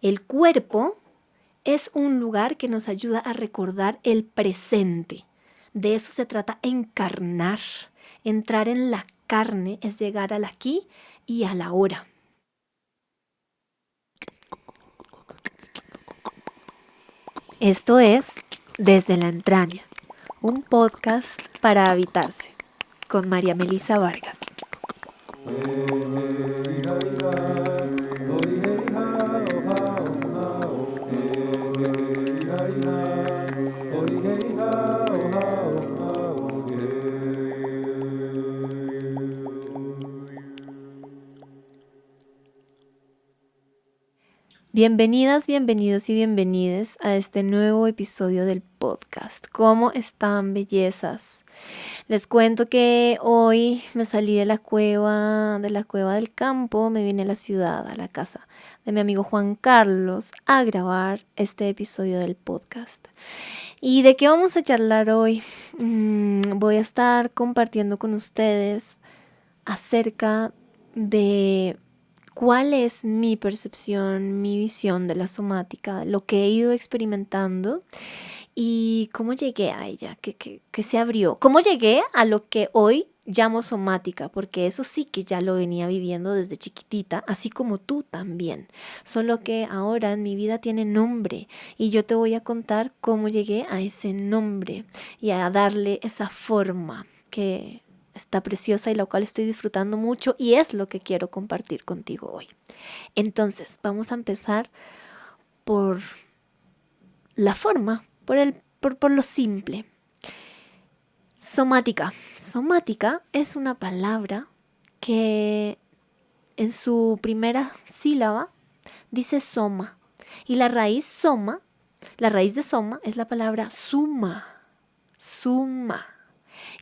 El cuerpo es un lugar que nos ayuda a recordar el presente. De eso se trata encarnar. Entrar en la carne es llegar al aquí y a la ahora. Esto es Desde la Entraña, un podcast para habitarse, con María Melisa Vargas. Bienvenidas, bienvenidos y bienvenides a este nuevo episodio del podcast. ¿Cómo están, bellezas? Les cuento que hoy me salí de la cueva del campo, me vine a la ciudad, a la casa de mi amigo Juan Carlos, a grabar este episodio del podcast. ¿Y de qué vamos a charlar hoy? Voy a estar compartiendo con ustedes acerca de cuál es mi percepción, mi visión de la somática, lo que he ido experimentando y cómo llegué a ella, que se abrió. Cómo llegué a lo que hoy llamo somática, porque eso sí que ya lo venía viviendo desde chiquitita, así como tú también. Solo que ahora en mi vida tiene nombre y yo te voy a contar cómo llegué a ese nombre y a darle esa forma que está preciosa y la cual estoy disfrutando mucho y es lo que quiero compartir contigo hoy. Entonces, vamos a empezar por la forma, por lo simple. Somática. Somática es una palabra que en su primera sílaba dice soma y la raíz de soma es la palabra suma.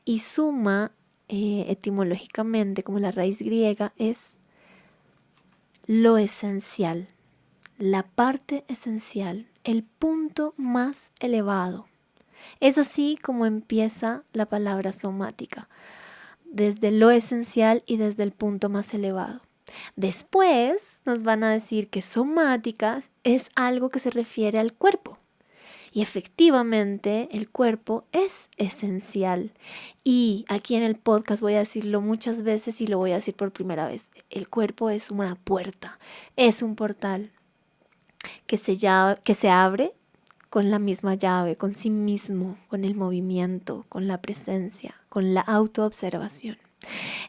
Y suma etimológicamente, como la raíz griega, es lo esencial, la parte esencial, el punto más elevado. Es así como empieza la palabra somática, desde lo esencial y desde el punto más elevado. Después nos van a decir que somática es algo que se refiere al cuerpo. Y efectivamente el cuerpo es esencial. Y aquí en el podcast voy a decirlo muchas veces y lo voy a decir por primera vez. El cuerpo es una puerta, es un portal que se abre con la misma llave, con sí mismo, con el movimiento, con la presencia, con la autoobservación.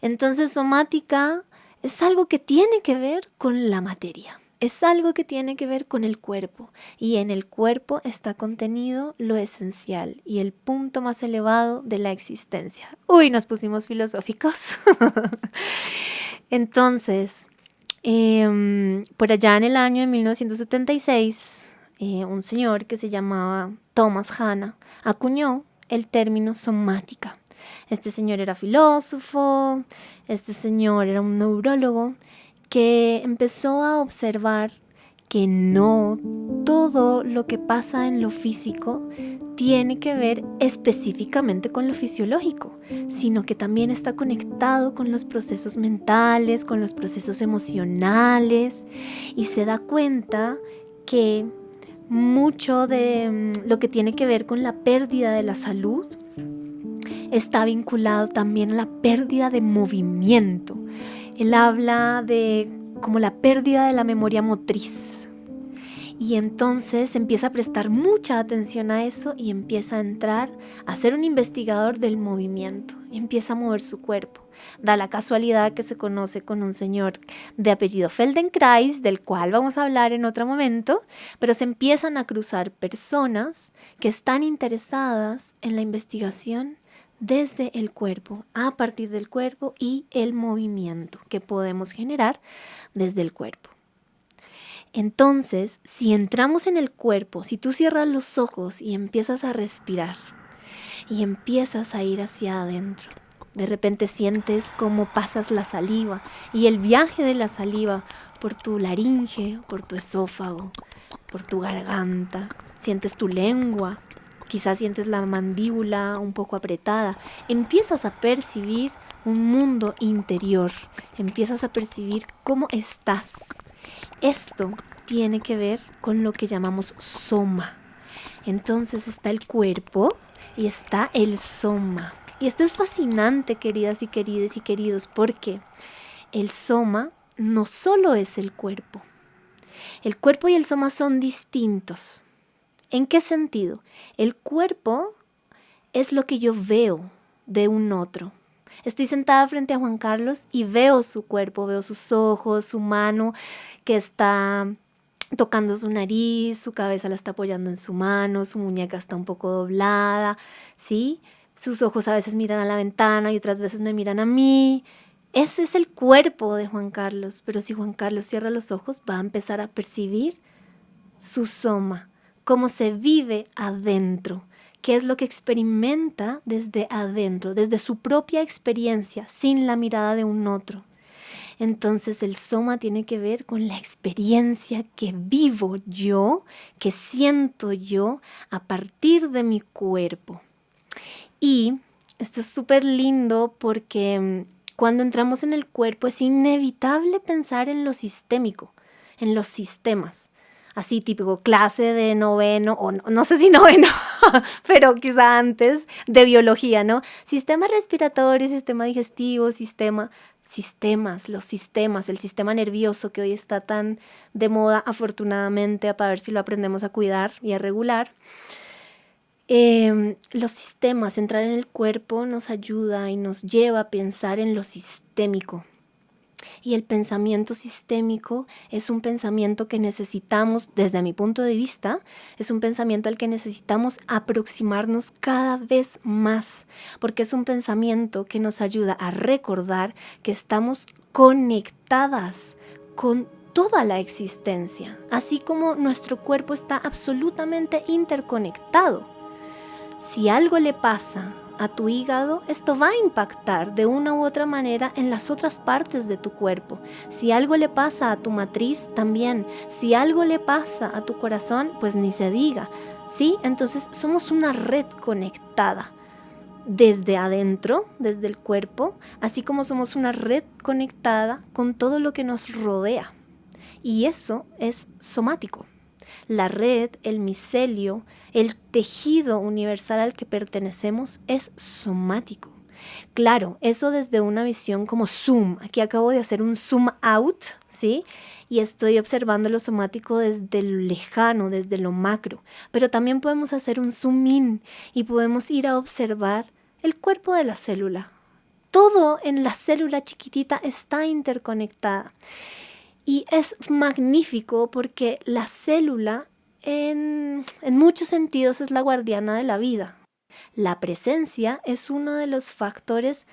Entonces, somática es algo que tiene que ver con la materia. Es algo que tiene que ver con el cuerpo y en el cuerpo está contenido lo esencial y el punto más elevado de la existencia. Uy, nos pusimos filosóficos. Entonces, por allá en el año de 1976, un señor que se llamaba Thomas Hanna acuñó el término somática. Este señor era filósofo, este señor era un neurólogo que empezó a observar que no todo lo que pasa en lo físico tiene que ver específicamente con lo fisiológico, sino que también está conectado con los procesos mentales, con los procesos emocionales y se da cuenta que mucho de lo que tiene que ver con la pérdida de la salud está vinculado también a la pérdida de movimiento. Él habla de como la pérdida de la memoria motriz. Y entonces empieza a prestar mucha atención a eso y empieza a entrar a ser un investigador del movimiento. Empieza a mover su cuerpo. Da la casualidad que se conoce con un señor de apellido Feldenkrais, del cual vamos a hablar en otro momento, pero se empiezan a cruzar personas que están interesadas en la investigación desde el cuerpo, a partir del cuerpo y el movimiento que podemos generar desde el cuerpo. Entonces, si entramos en el cuerpo, si tú cierras los ojos y empiezas a respirar y empiezas a ir hacia adentro, de repente sientes cómo pasas la saliva y el viaje de la saliva por tu laringe, por tu esófago, por tu garganta, sientes tu lengua. Quizás sientes la mandíbula un poco apretada. Empiezas a percibir un mundo interior. Empiezas a percibir cómo estás. Esto tiene que ver con lo que llamamos soma. Entonces está el cuerpo y está el soma. Y esto es fascinante, queridas y querides y queridos, porque el soma no solo es el cuerpo. El cuerpo y el soma son distintos. ¿En qué sentido? El cuerpo es lo que yo veo de un otro. Estoy sentada frente a Juan Carlos y veo su cuerpo, veo sus ojos, su mano que está tocando su nariz, su cabeza la está apoyando en su mano, su muñeca está un poco doblada, ¿sí? Sus ojos a veces miran a la ventana y otras veces me miran a mí. Ese es el cuerpo de Juan Carlos, pero si Juan Carlos cierra los ojos va a empezar a percibir su soma, cómo se vive adentro, qué es lo que experimenta desde adentro, desde su propia experiencia, sin la mirada de un otro. Entonces el soma tiene que ver con la experiencia que vivo yo, que siento yo a partir de mi cuerpo. Y esto es súper lindo porque cuando entramos en el cuerpo es inevitable pensar en lo sistémico, en los sistemas. Así típico clase de noveno, o no sé si noveno, pero quizá antes, de biología, ¿no? Sistema respiratorio, sistema digestivo, los sistemas, el sistema nervioso que hoy está tan de moda, afortunadamente, para ver si lo aprendemos a cuidar y a regular. Los sistemas, entrar en el cuerpo nos ayuda y nos lleva a pensar en lo sistémico. Y el pensamiento sistémico es un pensamiento que necesitamos, desde mi punto de vista, es un pensamiento al que necesitamos aproximarnos cada vez más, porque es un pensamiento que nos ayuda a recordar que estamos conectadas con toda la existencia, así como nuestro cuerpo está absolutamente interconectado. Si algo le pasa a tu hígado, esto va a impactar de una u otra manera en las otras partes de tu cuerpo. Si algo le pasa a tu matriz, también. Si algo le pasa a tu corazón, pues ni se diga, ¿sí? Entonces somos una red conectada desde adentro, desde el cuerpo, así como somos una red conectada con todo lo que nos rodea. Y eso es somático. La red, el micelio, el tejido universal al que pertenecemos es somático. Claro, eso desde una visión como zoom. Aquí acabo de hacer un zoom out, ¿sí? Y estoy observando lo somático desde lo lejano, desde lo macro. Pero también podemos hacer un zoom in y podemos ir a observar el cuerpo de la célula. Todo en la célula chiquitita está interconectada. Y es magnífico porque la célula en muchos sentidos es la guardiana de la vida. La presencia es uno de los factores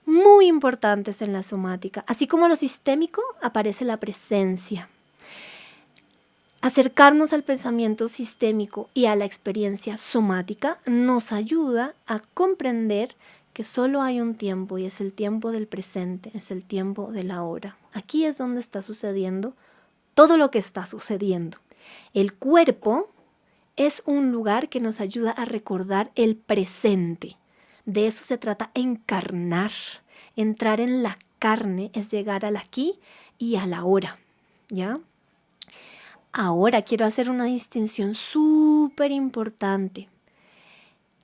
muy importantes en la somática. Así como lo sistémico, aparece la presencia. Acercarnos al pensamiento sistémico y a la experiencia somática nos ayuda a comprender que solo hay un tiempo y es el tiempo del presente, es el tiempo del ahora. Aquí es donde está sucediendo todo lo que está sucediendo. El cuerpo es un lugar que nos ayuda a recordar el presente. De eso se trata encarnar. Entrar en la carne es llegar al aquí y a la ahora, ¿ya? Ahora quiero hacer una distinción súper importante.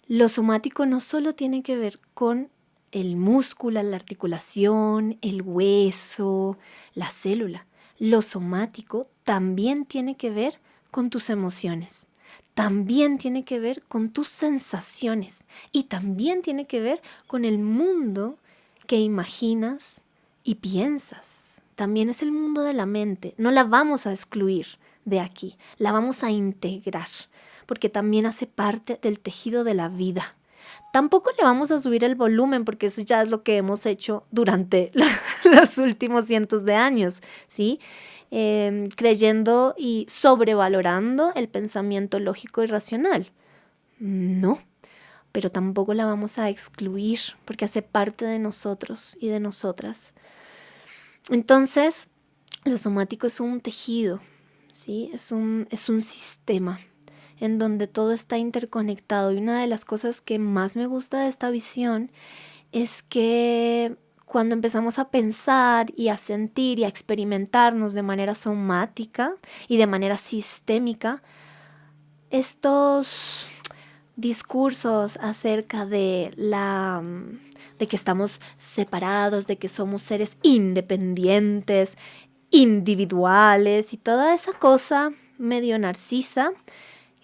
Lo somático no solo tiene que ver con el músculo, la articulación, el hueso, la célula. Lo somático también tiene que ver con tus emociones, también tiene que ver con tus sensaciones y también tiene que ver con el mundo que imaginas y piensas. También es el mundo de la mente, no la vamos a excluir de aquí, la vamos a integrar, porque también hace parte del tejido de la vida. Tampoco le vamos a subir el volumen porque eso ya es lo que hemos hecho durante los últimos cientos de años, ¿sí? Creyendo y sobrevalorando el pensamiento lógico y racional. No, pero tampoco la vamos a excluir porque hace parte de nosotros y de nosotras. Entonces, lo somático es un tejido, ¿sí? Es un sistema en donde todo está interconectado. Y una de las cosas que más me gusta de esta visión es que cuando empezamos a pensar y a sentir y a experimentarnos de manera somática y de manera sistémica, estos discursos acerca de que estamos separados, de que somos seres independientes, individuales y toda esa cosa medio narcisa,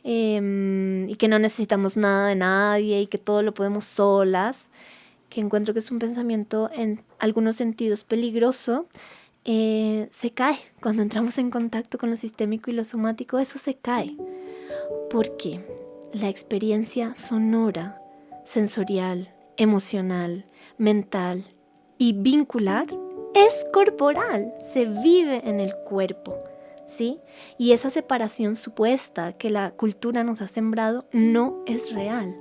y que no necesitamos nada de nadie y que todo lo podemos solas, que encuentro que es un pensamiento en algunos sentidos peligroso, se cae cuando entramos en contacto con lo sistémico y lo somático. Eso se cae porque la experiencia sonora, sensorial, emocional, mental y vincular es corporal, se vive en el cuerpo, ¿sí? Y esa separación supuesta que la cultura nos ha sembrado no es real.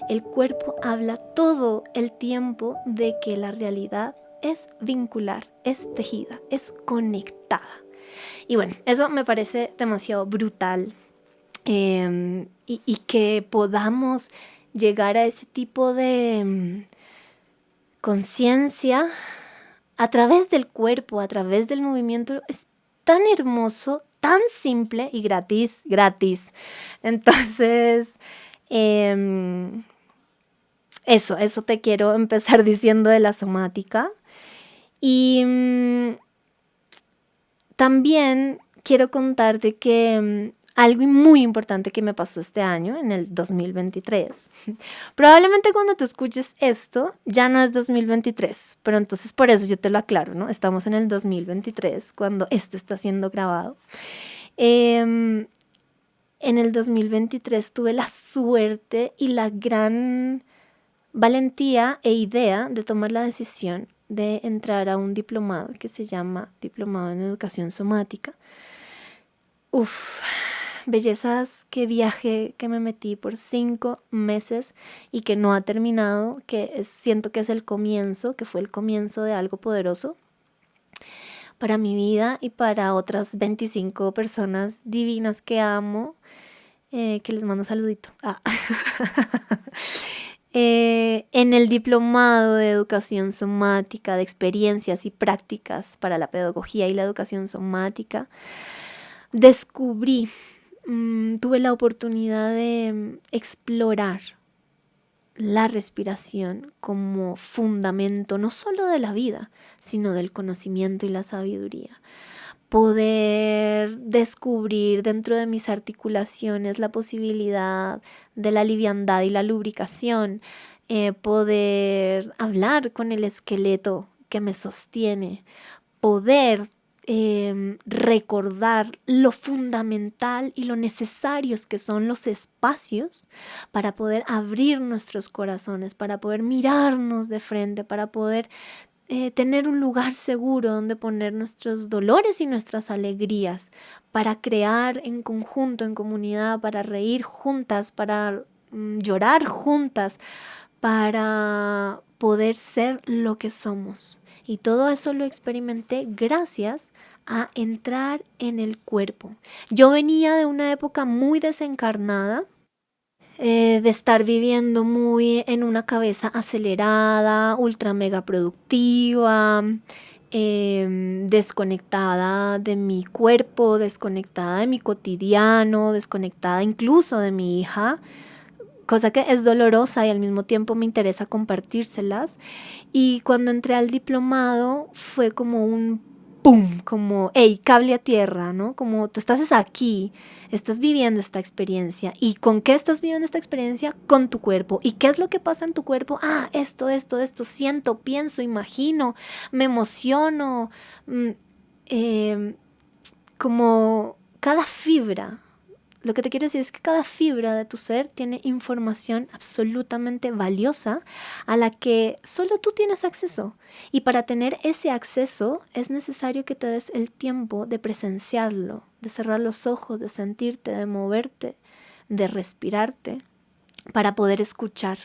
El cuerpo habla todo el tiempo de que la realidad es vincular, es tejida, es conectada. Y bueno, eso me parece demasiado brutal, y que podamos llegar a ese tipo de conciencia a través del cuerpo, a través del movimiento, es tan hermoso, tan simple y gratis. Entonces, eso te quiero empezar diciendo de la somática. Y también quiero contarte que algo muy importante que me pasó este año, en el 2023. Probablemente cuando tú escuches esto, ya no es 2023, pero entonces por eso yo te lo aclaro, ¿no? Estamos en el 2023 cuando esto está siendo grabado. En el 2023 tuve la suerte y la gran valentía e idea de tomar la decisión de entrar a un diplomado que se llama Diplomado en Educación Somática. Bellezas, qué viaje que me metí por 5 meses y que no ha terminado, siento que es el comienzo, que fue el comienzo de algo poderoso para mi vida y para otras 25 personas divinas que amo, que les mando un saludito. En el diplomado de educación somática, de experiencias y prácticas para la pedagogía y la educación somática, descubrí, tuve la oportunidad de explorar la respiración como fundamento no solo de la vida, sino del conocimiento y la sabiduría. Poder descubrir dentro de mis articulaciones la posibilidad de la liviandad y la lubricación, poder hablar con el esqueleto que me sostiene, poder recordar lo fundamental y lo necesarios que son los espacios para poder abrir nuestros corazones, para poder mirarnos de frente, para poder tener un lugar seguro donde poner nuestros dolores y nuestras alegrías, para crear en conjunto, en comunidad, para reír juntas, para llorar juntas, para poder ser lo que somos. Y todo eso lo experimenté gracias a entrar en el cuerpo. Yo venía de una época muy desencarnada, de estar viviendo muy en una cabeza acelerada, ultra mega productiva, desconectada de mi cuerpo, desconectada de mi cotidiano, desconectada incluso de mi hija, cosa que es dolorosa y al mismo tiempo me interesa compartírselas. Y cuando entré al diplomado fue como un ¡pum! Como, hey, cable a tierra, ¿no? Como tú estás aquí, estás viviendo esta experiencia. ¿Y con qué estás viviendo esta experiencia? Con tu cuerpo. ¿Y qué es lo que pasa en tu cuerpo? Esto, siento, pienso, imagino, me emociono. Como cada fibra. Lo que te quiero decir es que cada fibra de tu ser tiene información absolutamente valiosa a la que solo tú tienes acceso. Y para tener ese acceso es necesario que te des el tiempo de presenciarlo, de cerrar los ojos, de sentirte, de moverte, de respirarte, para poder escuchar.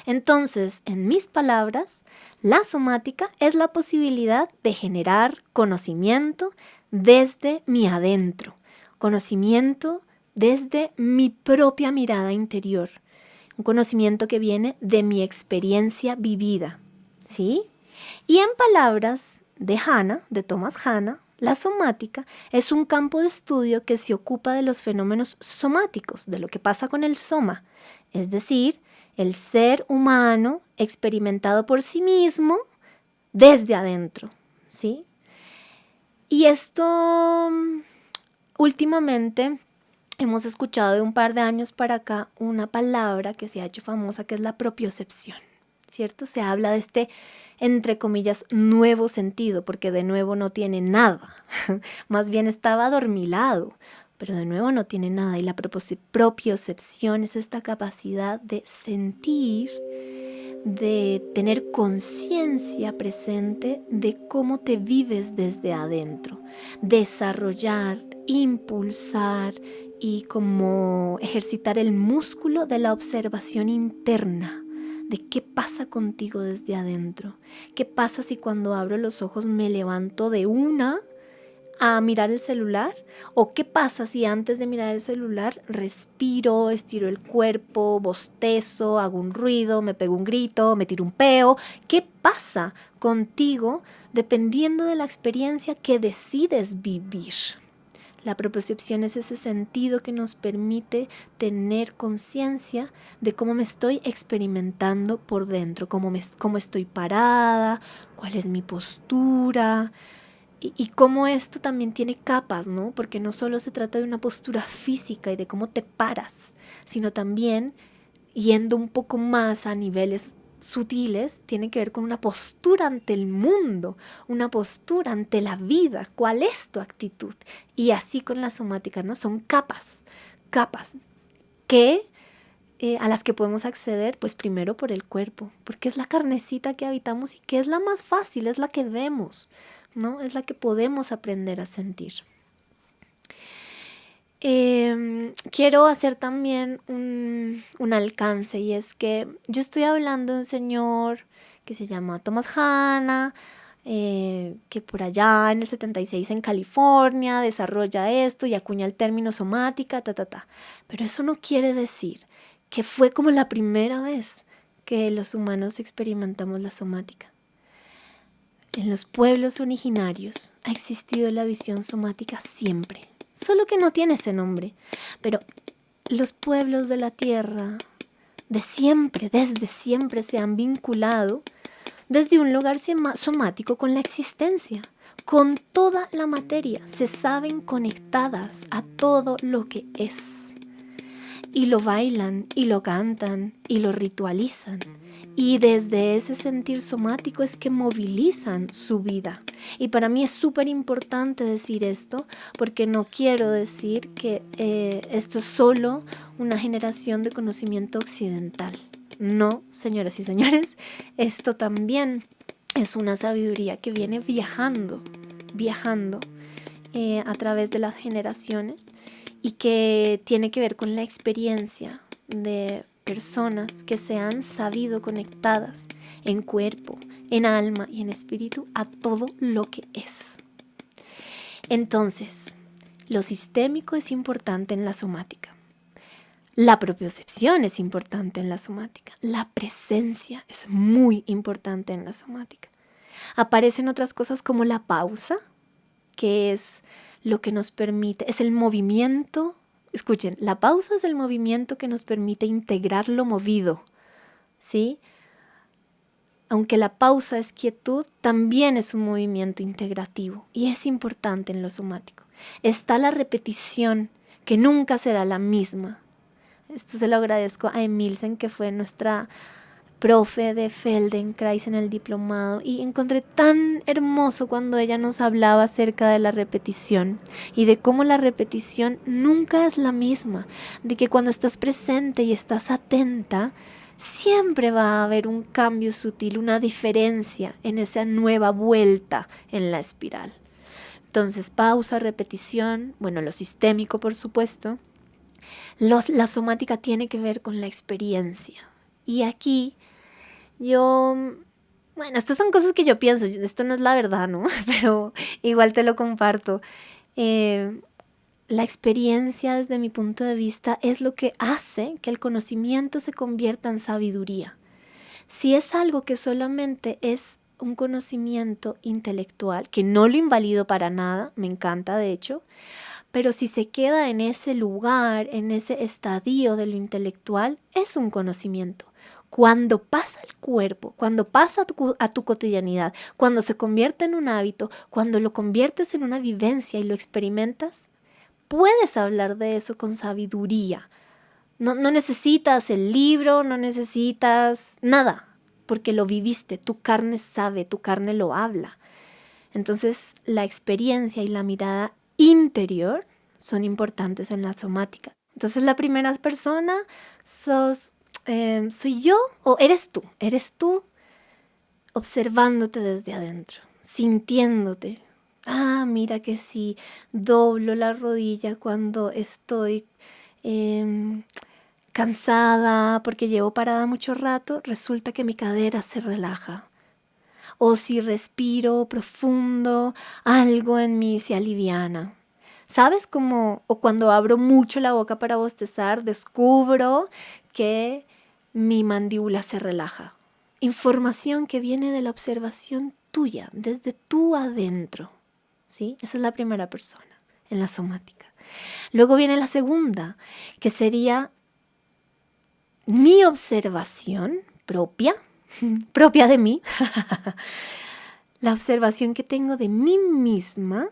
Entonces, en mis palabras, la somática es la posibilidad de generar conocimiento desde mi adentro, conocimiento desde mi propia mirada interior, un conocimiento que viene de mi experiencia vivida, ¿sí? Y en palabras de Hanna, de Thomas Hanna, la somática es un campo de estudio que se ocupa de los fenómenos somáticos, de lo que pasa con el soma, es decir, el ser humano experimentado por sí mismo desde adentro, ¿sí? Y esto últimamente hemos escuchado de un par de años para acá una palabra que se ha hecho famosa, que es la propiocepción, ¿cierto? Se habla de este, entre comillas, nuevo sentido, porque de nuevo no tiene nada, más bien estaba adormilado, pero de nuevo no tiene nada. Y la propiocepción es esta capacidad de sentir, de tener conciencia presente de cómo te vives desde adentro, desarrollar, impulsar y como ejercitar el músculo de la observación interna, de qué pasa contigo desde adentro, qué pasa si cuando abro los ojos me levanto de una a mirar el celular, o qué pasa si antes de mirar el celular respiro, estiro el cuerpo, bostezo, hago un ruido, me pego un grito, me tiro un peo. ¿Qué pasa contigo dependiendo de la experiencia que decides vivir? La propiocepción es ese sentido que nos permite tener conciencia de cómo me estoy experimentando por dentro, cómo estoy parada, cuál es mi postura. Y cómo esto también tiene capas, ¿no? Porque no solo se trata de una postura física y de cómo te paras, sino también, yendo un poco más a niveles sutiles, tiene que ver con una postura ante el mundo, una postura ante la vida. ¿Cuál es tu actitud? Y así con la somática, ¿no? Son capas que a las que podemos acceder, pues primero por el cuerpo, porque es la carnecita que habitamos y que es la más fácil, es la que vemos, ¿no? Es la que podemos aprender a sentir. Quiero hacer también un alcance, y es que yo estoy hablando de un señor que se llama Thomas Hanna, que por allá en el 76 en California desarrolla esto y acuña el término somática, pero eso no quiere decir que fue como la primera vez que los humanos experimentamos la somática. En los pueblos originarios ha existido la visión somática siempre, solo que no tiene ese nombre, pero los pueblos de la tierra desde siempre se han vinculado desde un lugar somático con la existencia, con toda la materia, se saben conectadas a todo lo que es. Y lo bailan, y lo cantan, y lo ritualizan. Y desde ese sentir somático es que movilizan su vida. Y para mí es súper importante decir esto, porque no quiero decir que esto es solo una generación de conocimiento occidental. No, señoras y señores, esto también es una sabiduría que viene viajando a través de las generaciones, y que tiene que ver con la experiencia de personas que se han sabido conectadas en cuerpo, en alma y en espíritu a todo lo que es. Entonces, lo sistémico es importante en la somática. La propiocepción es importante en la somática. La presencia es muy importante en la somática. Aparecen otras cosas como la pausa, que es lo que nos permite, es el movimiento. Escuchen, la pausa es el movimiento que nos permite integrar lo movido, ¿sí? Aunque la pausa es quietud, también es un movimiento integrativo y es importante en lo somático. Está la repetición, que nunca será la misma. Esto se lo agradezco a Emilsen, que fue nuestra profe de Feldenkrais en el diplomado, y encontré tan hermoso cuando ella nos hablaba acerca de la repetición y de cómo la repetición nunca es la misma, de que cuando estás presente y estás atenta, siempre va a haber un cambio sutil, una diferencia en esa nueva vuelta en la espiral. Entonces, pausa, repetición, bueno, lo sistémico, por supuesto. La somática tiene que ver con la experiencia. Y aquí bueno, estas son cosas que yo pienso, esto no es la verdad, ¿no? Pero igual te lo comparto. La experiencia, desde mi punto de vista, es lo que hace que el conocimiento se convierta en sabiduría. Si es algo que solamente es un conocimiento intelectual, que no lo invalido para nada, me encanta de hecho, pero si se queda en ese lugar, en ese estadio de lo intelectual, es un conocimiento. Cuando pasa al cuerpo, cuando pasa a tu cotidianidad, cuando se convierte en un hábito, cuando lo conviertes en una vivencia y lo experimentas, puedes hablar de eso con sabiduría. No necesitas el libro, no necesitas nada, porque lo viviste, tu carne sabe, tu carne lo habla. Entonces, la experiencia y la mirada interior son importantes en la somática. Entonces, la primera persona soy yo o eres tú observándote desde adentro, sintiéndote. Mira que si doblo la rodilla cuando estoy cansada porque llevo parada mucho rato, resulta que mi cadera se relaja. O si respiro profundo, algo en mí se aliviana. ¿Sabes? O cuando abro mucho la boca para bostezar, descubro que mi mandíbula se relaja. Información que viene de la observación tuya, desde tú adentro. ¿Sí? Esa es la primera persona en la somática. Luego viene la segunda, que sería mi observación propia de mí, la observación que tengo de mí misma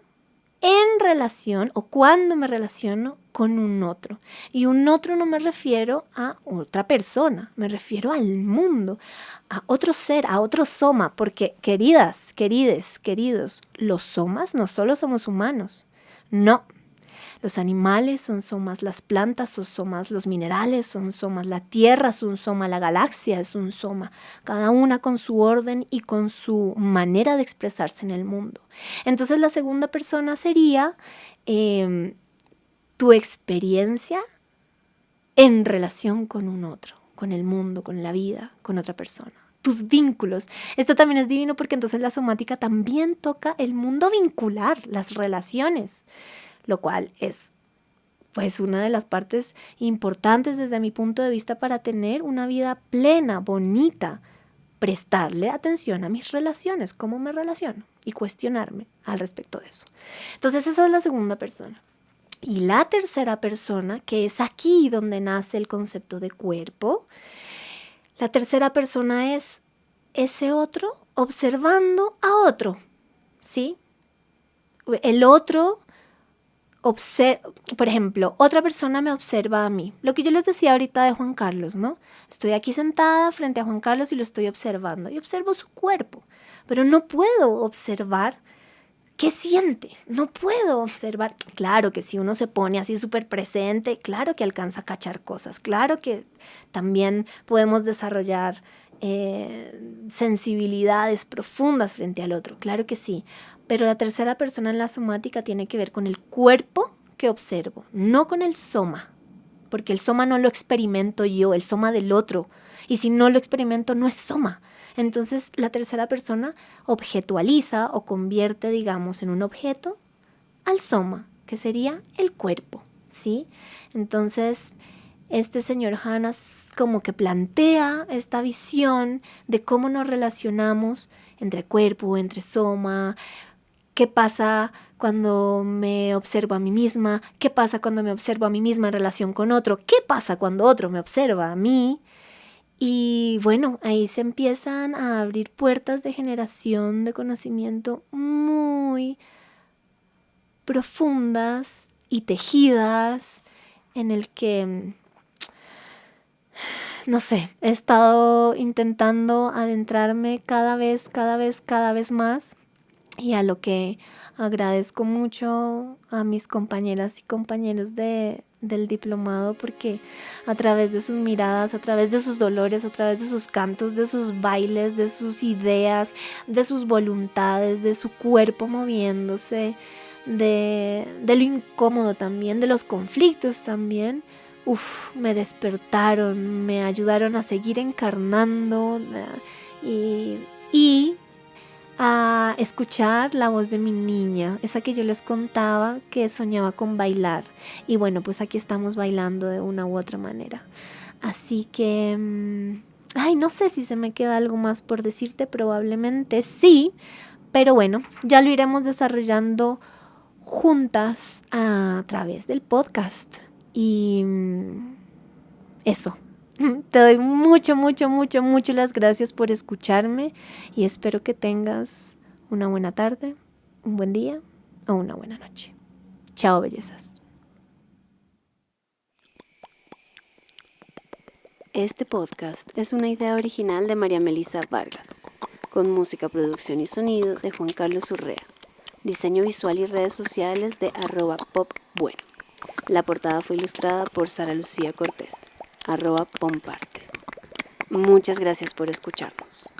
en relación o cuando me relaciono con un otro. Y un otro no me refiero a otra persona, me refiero al mundo, a otro ser, a otro soma, porque queridas, queridos, los somas no solo somos humanos, no. Los animales son somas, las plantas son somas, los minerales son somas, la tierra es un soma, la galaxia es un soma, cada una con su orden y con su manera de expresarse en el mundo. Entonces la segunda persona sería tu experiencia en relación con un otro, con el mundo, con la vida, con otra persona. Tus vínculos. Esto también es divino porque entonces la somática también toca el mundo vincular, las relaciones, lo cual es pues una de las partes importantes desde mi punto de vista para tener una vida plena, bonita, prestarle atención a mis relaciones, cómo me relaciono y cuestionarme al respecto de eso. Entonces esa es la segunda persona. Y la tercera persona, que es aquí donde nace el concepto de cuerpo, la tercera persona es ese otro observando a otro, ¿sí? El otro por ejemplo, otra persona me observa a mí. Lo que yo les decía ahorita de Juan Carlos, ¿no? Estoy aquí sentada frente a Juan Carlos y lo estoy observando. Y observo su cuerpo, pero no puedo observar qué siente. No puedo observar. Claro que si uno se pone así súper presente, claro que alcanza a cachar cosas. Claro que también podemos desarrollar sensibilidades profundas frente al otro. Claro que sí. Pero la tercera persona en la somática tiene que ver con el cuerpo que observo, no con el soma, porque el soma no lo experimento yo, el soma del otro, y si no lo experimento no es soma. Entonces la tercera persona objetualiza o convierte, digamos, en un objeto al soma, que sería el cuerpo, ¿sí? Entonces este señor Hannas como que plantea esta visión de cómo nos relacionamos entre cuerpo, entre soma. ¿Qué pasa cuando me observo a mí misma? ¿Qué pasa cuando me observo a mí misma en relación con otro? ¿Qué pasa cuando otro me observa a mí? Y bueno, ahí se empiezan a abrir puertas de generación de conocimiento muy profundas y tejidas en el que, no sé, he estado intentando adentrarme cada vez más. Y a lo que agradezco mucho a mis compañeras y compañeros del diplomado, porque a través de sus miradas, a través de sus dolores, a través de sus cantos, de sus bailes, de sus ideas, de sus voluntades, de su cuerpo moviéndose, de lo incómodo también, de los conflictos también, me despertaron, me ayudaron a seguir encarnando y a escuchar la voz de mi niña, esa que yo les contaba que soñaba con bailar. Y bueno, pues aquí estamos bailando de una u otra manera. Así que Ay, no sé si se me queda algo más por decirte, probablemente sí, pero bueno, ya lo iremos desarrollando juntas a través del podcast. Y eso. Te doy mucho las gracias por escucharme y espero que tengas una buena tarde, un buen día o una buena noche. Chao, bellezas. Este podcast es una idea original de María Melissa Vargas, con música, producción y sonido de Juan Carlos Urrea, diseño visual y redes sociales de @popbueno. La portada fue ilustrada por Sara Lucía Cortés, @pomparte. Muchas gracias por escucharnos.